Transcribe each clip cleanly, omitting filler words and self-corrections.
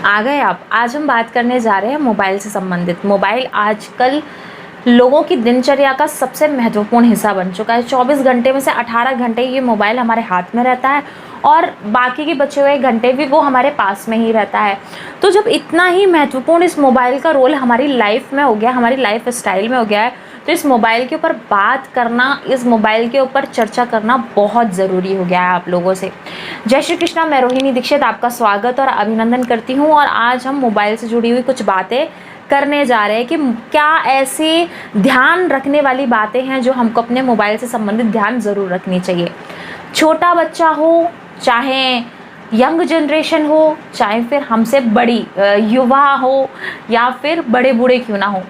आ गए आप। आज हम बात करने जा रहे हैं मोबाइल से संबंधित। मोबाइल आजकल लोगों की दिनचर्या का सबसे महत्वपूर्ण हिस्सा बन चुका है। 24 घंटे में से 18 घंटे ये मोबाइल हमारे हाथ में रहता है और बाकी के बचे हुए घंटे भी वो हमारे पास में ही रहता है। तो जब इतना ही महत्वपूर्ण इस मोबाइल का रोल हमारी लाइफ में हो गया, हमारी लाइफ स्टाइल में हो गया है, तो इस मोबाइल के ऊपर बात करना, इस मोबाइल के ऊपर चर्चा करना बहुत ज़रूरी हो गया है आप लोगों से। जय श्री कृष्णा, मैं रोहिणी दीक्षित आपका स्वागत और अभिनंदन करती हूँ। और आज हम मोबाइल से जुड़ी हुई कुछ बातें करने जा रहे हैं कि क्या ऐसे ध्यान रखने वाली बातें हैं जो हमको अपने मोबाइल से संबंधित ध्यान ज़रूर रखनी चाहिए। छोटा बच्चा हो, चाहे यंग जनरेशन हो, चाहे फिर हमसे बड़ी युवा हो या फिर बड़े बूढ़े क्यों ना हो,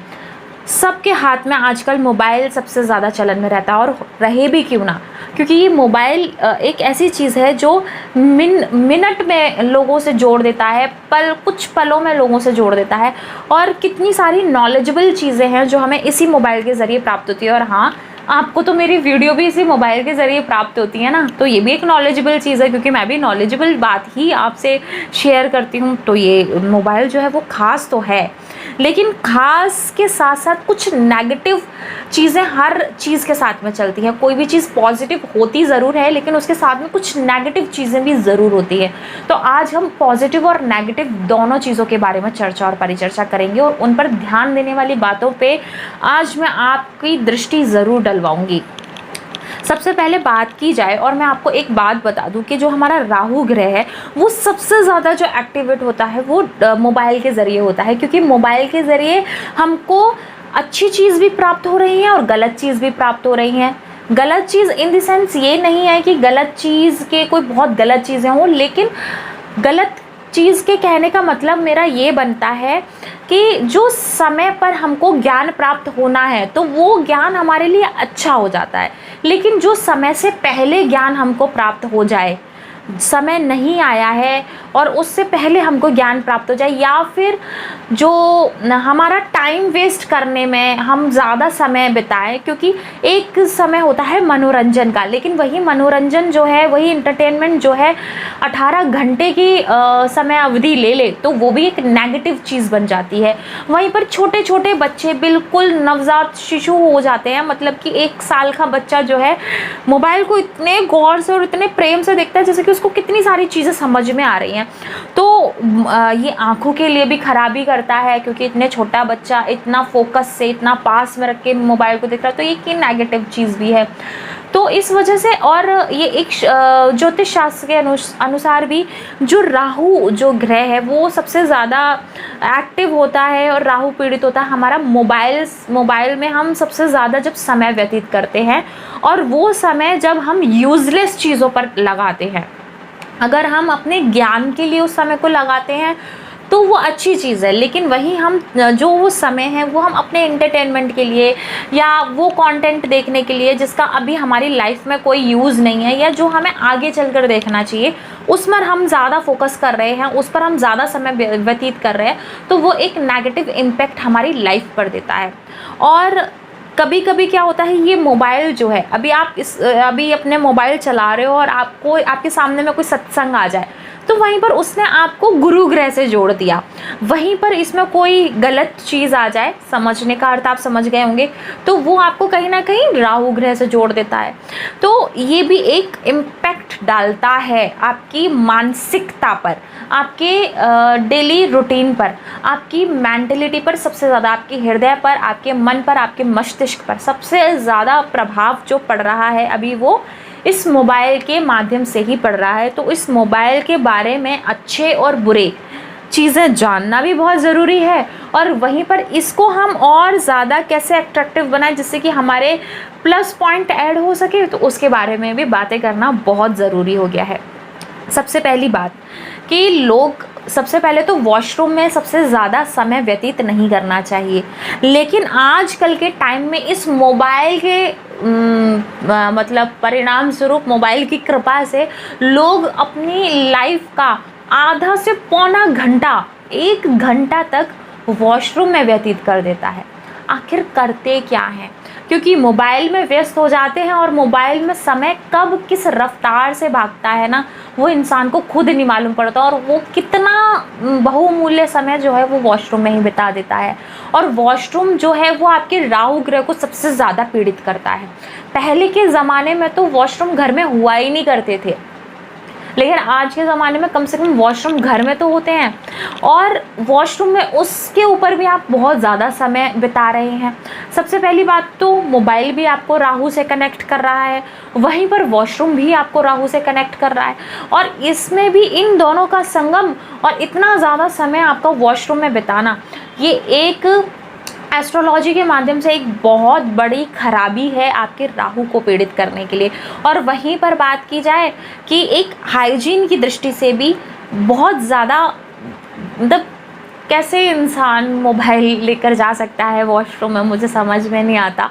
सबके हाथ में आजकल मोबाइल सबसे ज़्यादा चलन में रहता है। और रहे भी क्यों ना, क्योंकि ये मोबाइल एक ऐसी चीज़ है जो मिनट में लोगों से जोड़ देता है, कुछ पलों में लोगों से जोड़ देता है। और कितनी सारी नॉलेजेबल चीज़ें हैं जो हमें इसी मोबाइल के ज़रिए प्राप्त होती है। और हाँ, आपको तो मेरी वीडियो भी इसी मोबाइल के ज़रिए प्राप्त होती है ना, तो ये भी एक नॉलेजेबल चीज़ है, क्योंकि मैं भी नॉलेजेबल बात ही आपसे शेयर करती हूँ। तो ये मोबाइल जो है वो ख़ास तो है, लेकिन ख़ास के साथ साथ कुछ नेगेटिव चीज़ें हर चीज़ के साथ में चलती हैं। कोई भी चीज़ पॉजिटिव होती ज़रूर है, लेकिन उसके साथ में कुछ नेगेटिव चीज़ें भी ज़रूर होती है। तो आज हम पॉजिटिव और नेगेटिव दोनों चीज़ों के बारे में चर्चा और परिचर्चा करेंगे और उन पर ध्यान देने वाली बातों पे आज मैं आपकी दृष्टि ज़रूर डलवाऊंगी। सबसे पहले बात की जाए, और मैं आपको एक बात बता दूं कि जो हमारा राहु ग्रह है वो सबसे ज़्यादा जो एक्टिवेट होता है वो मोबाइल के ज़रिए होता है, क्योंकि मोबाइल के ज़रिए हमको अच्छी चीज़ भी प्राप्त हो रही है और गलत चीज़ भी प्राप्त हो रही हैं। गलत चीज़ इन द सेंस ये नहीं है कि गलत चीज़ के कोई बहुत गलत चीज़ें हों, लेकिन गलत चीज़ के कहने का मतलब मेरा ये बनता है कि जो समय पर हमको ज्ञान प्राप्त होना है तो वो ज्ञान हमारे लिए अच्छा हो जाता है, लेकिन जो समय से पहले ज्ञान हमको प्राप्त हो जाए, समय नहीं आया है और उससे पहले हमको ज्ञान प्राप्त हो जाए, या फिर जो हमारा टाइम वेस्ट करने में हम ज़्यादा समय बिताएं, क्योंकि एक समय होता है मनोरंजन का, लेकिन वही मनोरंजन जो है, वही इंटरटेनमेंट जो है 18 घंटे की समय अवधि ले ले तो वो भी एक नेगेटिव चीज़ बन जाती है। वहीं पर छोटे छोटे बच्चे बिल्कुल नवजात शिशु हो जाते हैं, मतलब कि 1 साल का बच्चा जो है मोबाइल को इतने गौर से और इतने प्रेम से देखता है जैसे कि उसको कितनी सारी चीज़ें समझ में आ रही हैं। तो ये आंखों के लिए भी खराबी करता है, क्योंकि इतने छोटा बच्चा इतना फोकस से, इतना पास में रख के मोबाइल को देख रहा है, तो ये की नेगेटिव चीज़ भी है। तो इस वजह से, और ये एक ज्योतिष शास्त्र के अनुसार भी जो राहु जो ग्रह है वो सबसे ज़्यादा एक्टिव होता है और राहु पीड़ित होता है हमारा मोबाइल में हम सबसे ज़्यादा जब समय व्यतीत करते हैं, और वो समय जब हम यूज़लेस चीज़ों पर लगाते हैं। अगर हम अपने ज्ञान के लिए उस समय को लगाते हैं तो वो अच्छी चीज़ है, लेकिन वही हम जो वो समय है वो हम अपने एंटरटेनमेंट के लिए या वो कंटेंट देखने के लिए जिसका अभी हमारी लाइफ में कोई यूज़ नहीं है या जो हमें आगे चलकर देखना चाहिए, उस पर हम ज़्यादा फोकस कर रहे हैं, उस पर हम ज़्यादा समय व्यतीत कर रहे हैं, तो वो एक नेगेटिव इम्पैक्ट हमारी लाइफ पर देता है। और कभी कभी क्या होता है, ये मोबाइल जो है, अभी अपने मोबाइल चला रहे हो और आपके सामने में कोई सत्संग आ जाए, तो वहीं पर उसने आपको गुरु ग्रह से जोड़ दिया। वहीं पर इसमें कोई गलत चीज़ आ जाए, समझने का अर्थ आप समझ गए होंगे, तो वो आपको कहीं ना कहीं राहु ग्रह से जोड़ देता है। तो ये भी एक इम्पैक्ट डालता है आपकी मानसिकता पर, आपके डेली रूटीन पर, आपकी मेंटलिटी पर, सबसे ज़्यादा आपके हृदय पर, आपके मन पर, आपके मस्तिष्क पर सबसे ज़्यादा प्रभाव जो पड़ रहा है अभी वो इस मोबाइल के माध्यम से ही पड़ रहा है। तो इस मोबाइल के बारे में अच्छे और बुरे चीज़ें जानना भी बहुत ज़रूरी है, और वहीं पर इसको हम और ज़्यादा कैसे अट्रैक्टिव बनाएं जिससे कि हमारे प्लस पॉइंट ऐड हो सके, तो उसके बारे में भी बातें करना बहुत ज़रूरी हो गया है। सबसे पहली बात कि लोग सबसे पहले तो वॉशरूम में सबसे ज़्यादा समय व्यतीत नहीं करना चाहिए, लेकिन आजकल के टाइम में इस मोबाइल के मतलब परिणाम स्वरूप, मोबाइल की कृपा से लोग अपनी लाइफ का आधा से पौना घंटा, 1 घंटा तक वॉशरूम में व्यतीत कर देता है। आखिर करते क्या हैं? क्योंकि मोबाइल में व्यस्त हो जाते हैं, और मोबाइल में समय कब किस रफ्तार से भागता है ना, वो इंसान को खुद नहीं मालूम पड़ता, और वो कितना बहुमूल्य समय जो है वो वॉशरूम में ही बिता देता है। और वॉशरूम जो है वो आपके राहु ग्रह को सबसे ज़्यादा पीड़ित करता है। पहले के ज़माने में तो वॉशरूम घर में हुआ ही नहीं करते थे, लेकिन आज के ज़माने में कम से कम वॉशरूम घर में तो होते हैं, और वॉशरूम में उसके ऊपर भी आप बहुत ज़्यादा समय बिता रहे हैं। सबसे पहली बात तो मोबाइल भी आपको राहु से कनेक्ट कर रहा है, वहीं पर वॉशरूम भी आपको राहु से कनेक्ट कर रहा है, और इसमें भी इन दोनों का संगम और इतना ज़्यादा समय आपका वॉशरूम में बिताना, ये एक एस्ट्रोलॉजी के माध्यम से एक बहुत बड़ी खराबी है आपके राहु को पीड़ित करने के लिए। और वहीं पर बात की जाए कि एक हाइजीन की दृष्टि से भी बहुत ज़्यादा, मतलब कैसे इंसान मोबाइल लेकर जा सकता है वॉशरूम में, मुझे समझ में नहीं आता।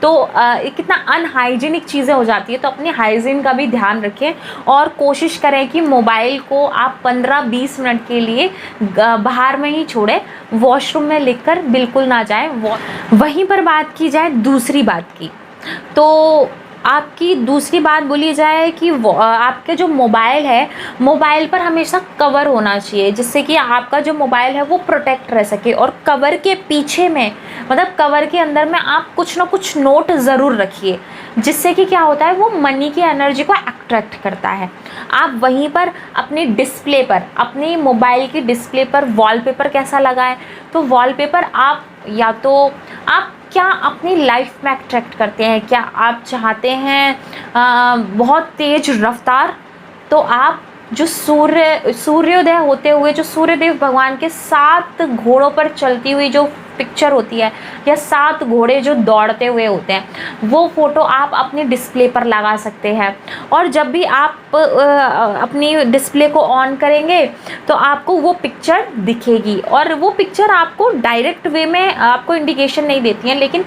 तो कितना अनहाइजीनिक चीज़ें हो जाती है। तो अपनी हाइजीन का भी ध्यान रखें और कोशिश करें कि मोबाइल को आप 15-20 मिनट के लिए बाहर में ही छोड़ें, वॉशरूम में लेकर बिल्कुल ना जाएं। वहीं पर बात की जाए दूसरी बात की, तो आपकी दूसरी बात बोली जाए कि आपके जो मोबाइल है, मोबाइल पर हमेशा कवर होना चाहिए, जिससे कि आपका जो मोबाइल है वो प्रोटेक्ट रह सके। और कवर के पीछे में, मतलब कवर के अंदर में आप कुछ ना कुछ नोट ज़रूर रखिए, जिससे कि क्या होता है, वो मनी की एनर्जी को अट्रैक्ट करता है। आप वहीं पर अपनी डिस्प्ले पर, अपनी मोबाइल की डिस्प्ले पर वॉलपेपर कैसा लगाएं, तो वॉलपेपर आप या तो आप क्या अपनी लाइफ में अट्रैक्ट करते हैं, क्या आप चाहते हैं बहुत तेज रफ्तार, तो आप जो सूर्योदय होते हुए जो सूर्यदेव भगवान के 7 घोड़ों पर चलती हुई जो पिक्चर होती है, या 7 घोड़े जो दौड़ते हुए होते हैं, वो फ़ोटो आप अपनी डिस्प्ले पर लगा सकते हैं। और जब भी आप अपनी डिस्प्ले को ऑन करेंगे तो आपको वो पिक्चर दिखेगी, और वो पिक्चर आपको डायरेक्ट वे में आपको इंडिकेशन नहीं देती है, लेकिन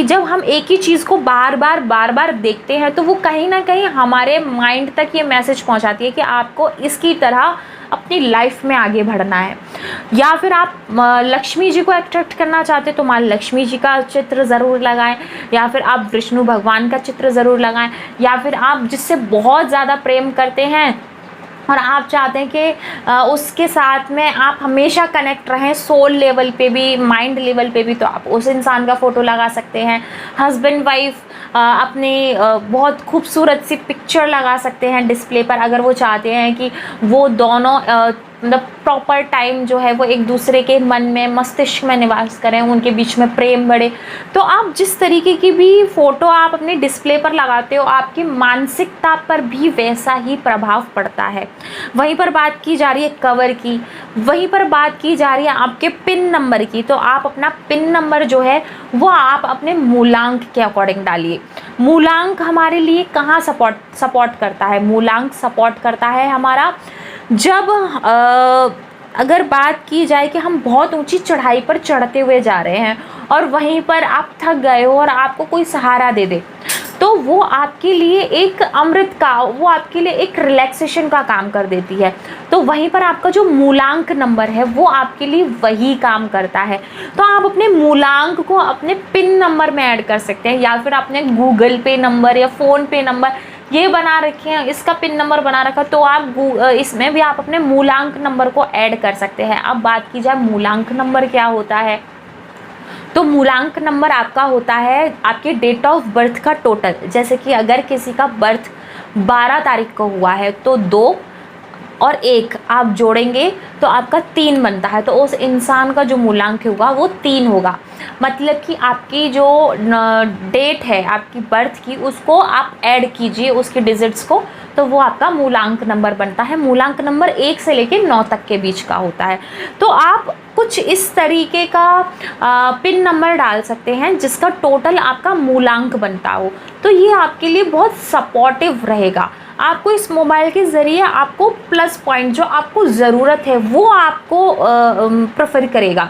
जब हम एक ही चीज़ को बार बार देखते हैं तो वो कहीं ना कहीं हमारे माइंड तक ये मैसेज पहुंचाती है कि आपको इसकी तरह अपनी लाइफ में आगे बढ़ना है। या फिर आप लक्ष्मी जी को अट्रैक्ट करना चाहते हैं तो माँ लक्ष्मी जी का चित्र ज़रूर लगाएं, या फिर आप विष्णु भगवान का चित्र ज़रूर लगाएं, या फिर आप जिससे बहुत ज़्यादा प्रेम करते हैं और आप चाहते हैं कि उसके साथ में आप हमेशा कनेक्ट रहें, सोल लेवल पे भी, माइंड लेवल पे भी, तो आप उस इंसान का फ़ोटो लगा सकते हैं। हस्बैंड वाइफ अपनी बहुत खूबसूरत सी पिक्चर लगा सकते हैं डिस्प्ले पर, अगर वो चाहते हैं कि वो दोनों मतलब प्रॉपर टाइम जो है वो एक दूसरे के मन में, मस्तिष्क में निवास करें, उनके बीच में प्रेम बढ़े। तो आप जिस तरीके की भी फ़ोटो आप अपने डिस्प्ले पर लगाते हो, आपकी मानसिकता पर भी वैसा ही प्रभाव पड़ता है। वहीं पर बात की जा रही है कवर की, वहीं पर बात की जा रही है आपके पिन नंबर की। तो आप अपना पिन नंबर जो है वो आप अपने मूलांक के अकॉर्डिंग डालिए। मूलांक हमारे लिए कहाँ सपोर्ट करता है? मूलांक सपोर्ट करता है हमारा जब अगर बात की जाए कि हम बहुत ऊंची चढ़ाई पर चढ़ते हुए जा रहे हैं और वहीं पर आप थक गए हो और आपको कोई सहारा दे दे, तो वो आपके लिए एक अमृत का, वो आपके लिए एक रिलैक्सेशन का काम कर देती है। तो वहीं पर आपका जो मूलांक नंबर है वो आपके लिए वही काम करता है। तो आप अपने मूलांक को अपने पिन नंबर में ऐड कर सकते हैं, या फिर अपने गूगल पे नंबर या फ़ोन पे नंबर ये बना रखे हैं, इसका पिन नंबर बना रखा, तो आप इसमें भी आप अपने मूलांक नंबर को ऐड कर सकते हैं। अब बात की जाए मूलांक नंबर क्या होता है, तो मूलांक नंबर आपका होता है आपके डेट ऑफ बर्थ का टोटल। जैसे कि अगर किसी का बर्थ 12 तारीख को हुआ है तो 2 और 1 आप जोड़ेंगे तो आपका 3 बनता है, तो उस इंसान का जो मूलांक होगा वो 3 होगा। मतलब कि आपकी जो डेट है आपकी बर्थ की, उसको आप ऐड कीजिए उसके डिजिट्स को, तो वो आपका मूलांक नंबर बनता है। मूलांक नंबर 1 से लेकर 9 तक के बीच का होता है। तो आप कुछ इस तरीके का पिन नंबर डाल सकते हैं जिसका टोटल आपका मूलांक बनता हो, तो ये आपके लिए बहुत सपोर्टिव रहेगा। आपको इस मोबाइल के ज़रिए आपको प्लस पॉइंट जो आपको ज़रूरत है वो आपको प्रेफर करेगा।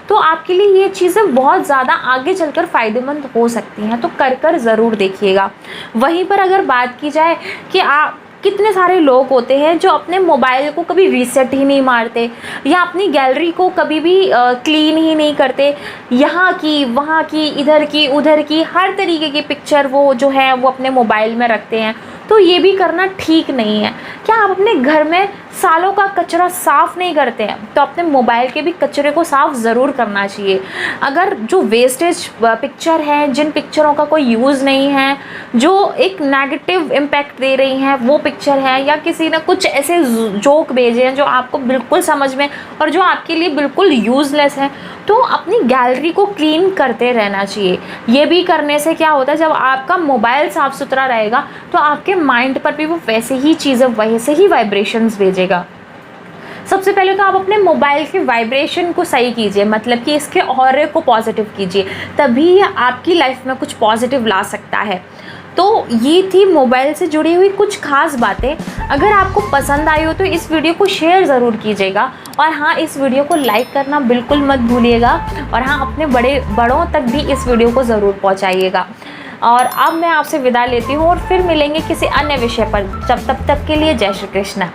तो आपके लिए ये चीज़ें बहुत ज़्यादा आगे चलकर फ़ायदेमंद हो सकती हैं, तो कर ज़रूर देखिएगा। वहीं पर अगर बात की जाए कि आप कितने सारे लोग होते हैं जो अपने मोबाइल को कभी रीसेट ही नहीं मारते, या अपनी गैलरी को कभी भी क्लीन ही नहीं करते, यहाँ की वहाँ की, इधर की उधर की, हर तरीके की पिक्चर वो जो है वो अपने मोबाइल में रखते हैं। तो ये भी करना ठीक नहीं है। क्या आप अपने घर में सालों का कचरा साफ़ नहीं करते हैं? तो अपने मोबाइल के भी कचरे को साफ़ ज़रूर करना चाहिए। अगर जो वेस्टेज पिक्चर है, जिन पिक्चरों का कोई यूज़ नहीं है, जो एक नेगेटिव इम्पैक्ट दे रही हैं वो पिक्चर है, या किसी ने कुछ ऐसे जोक भेजे हैं जो आपको बिल्कुल समझ में और जो आपके लिए बिल्कुल यूज़लेस है, तो अपनी गैलरी को क्लीन करते रहना चाहिए। ये भी करने से क्या होता है, जब आपका मोबाइल साफ़ सुथरा रहेगा तो आपके माइंड पर भी वो वैसे ही चीज़ें, वैसे ही वाइब्रेशंस भेजेगा। सबसे पहले तो आप अपने मोबाइल के वाइब्रेशन को सही कीजिए, मतलब कि इसके ऑरे को पॉजिटिव कीजिए, तभी आपकी लाइफ में कुछ पॉजिटिव ला सकता है। तो ये थी मोबाइल से जुड़ी हुई कुछ खास बातें। अगर आपको पसंद आई हो तो इस वीडियो को शेयर ज़रूर कीजिएगा, और हाँ, इस वीडियो को लाइक करना बिल्कुल मत भूलिएगा, और हाँ, अपने बड़ों तक भी इस वीडियो को ज़रूर पहुँचाइएगा। और अब मैं आपसे विदा लेती हूँ और फिर मिलेंगे किसी अन्य विषय पर। तब तक के लिए जय श्री कृष्ण।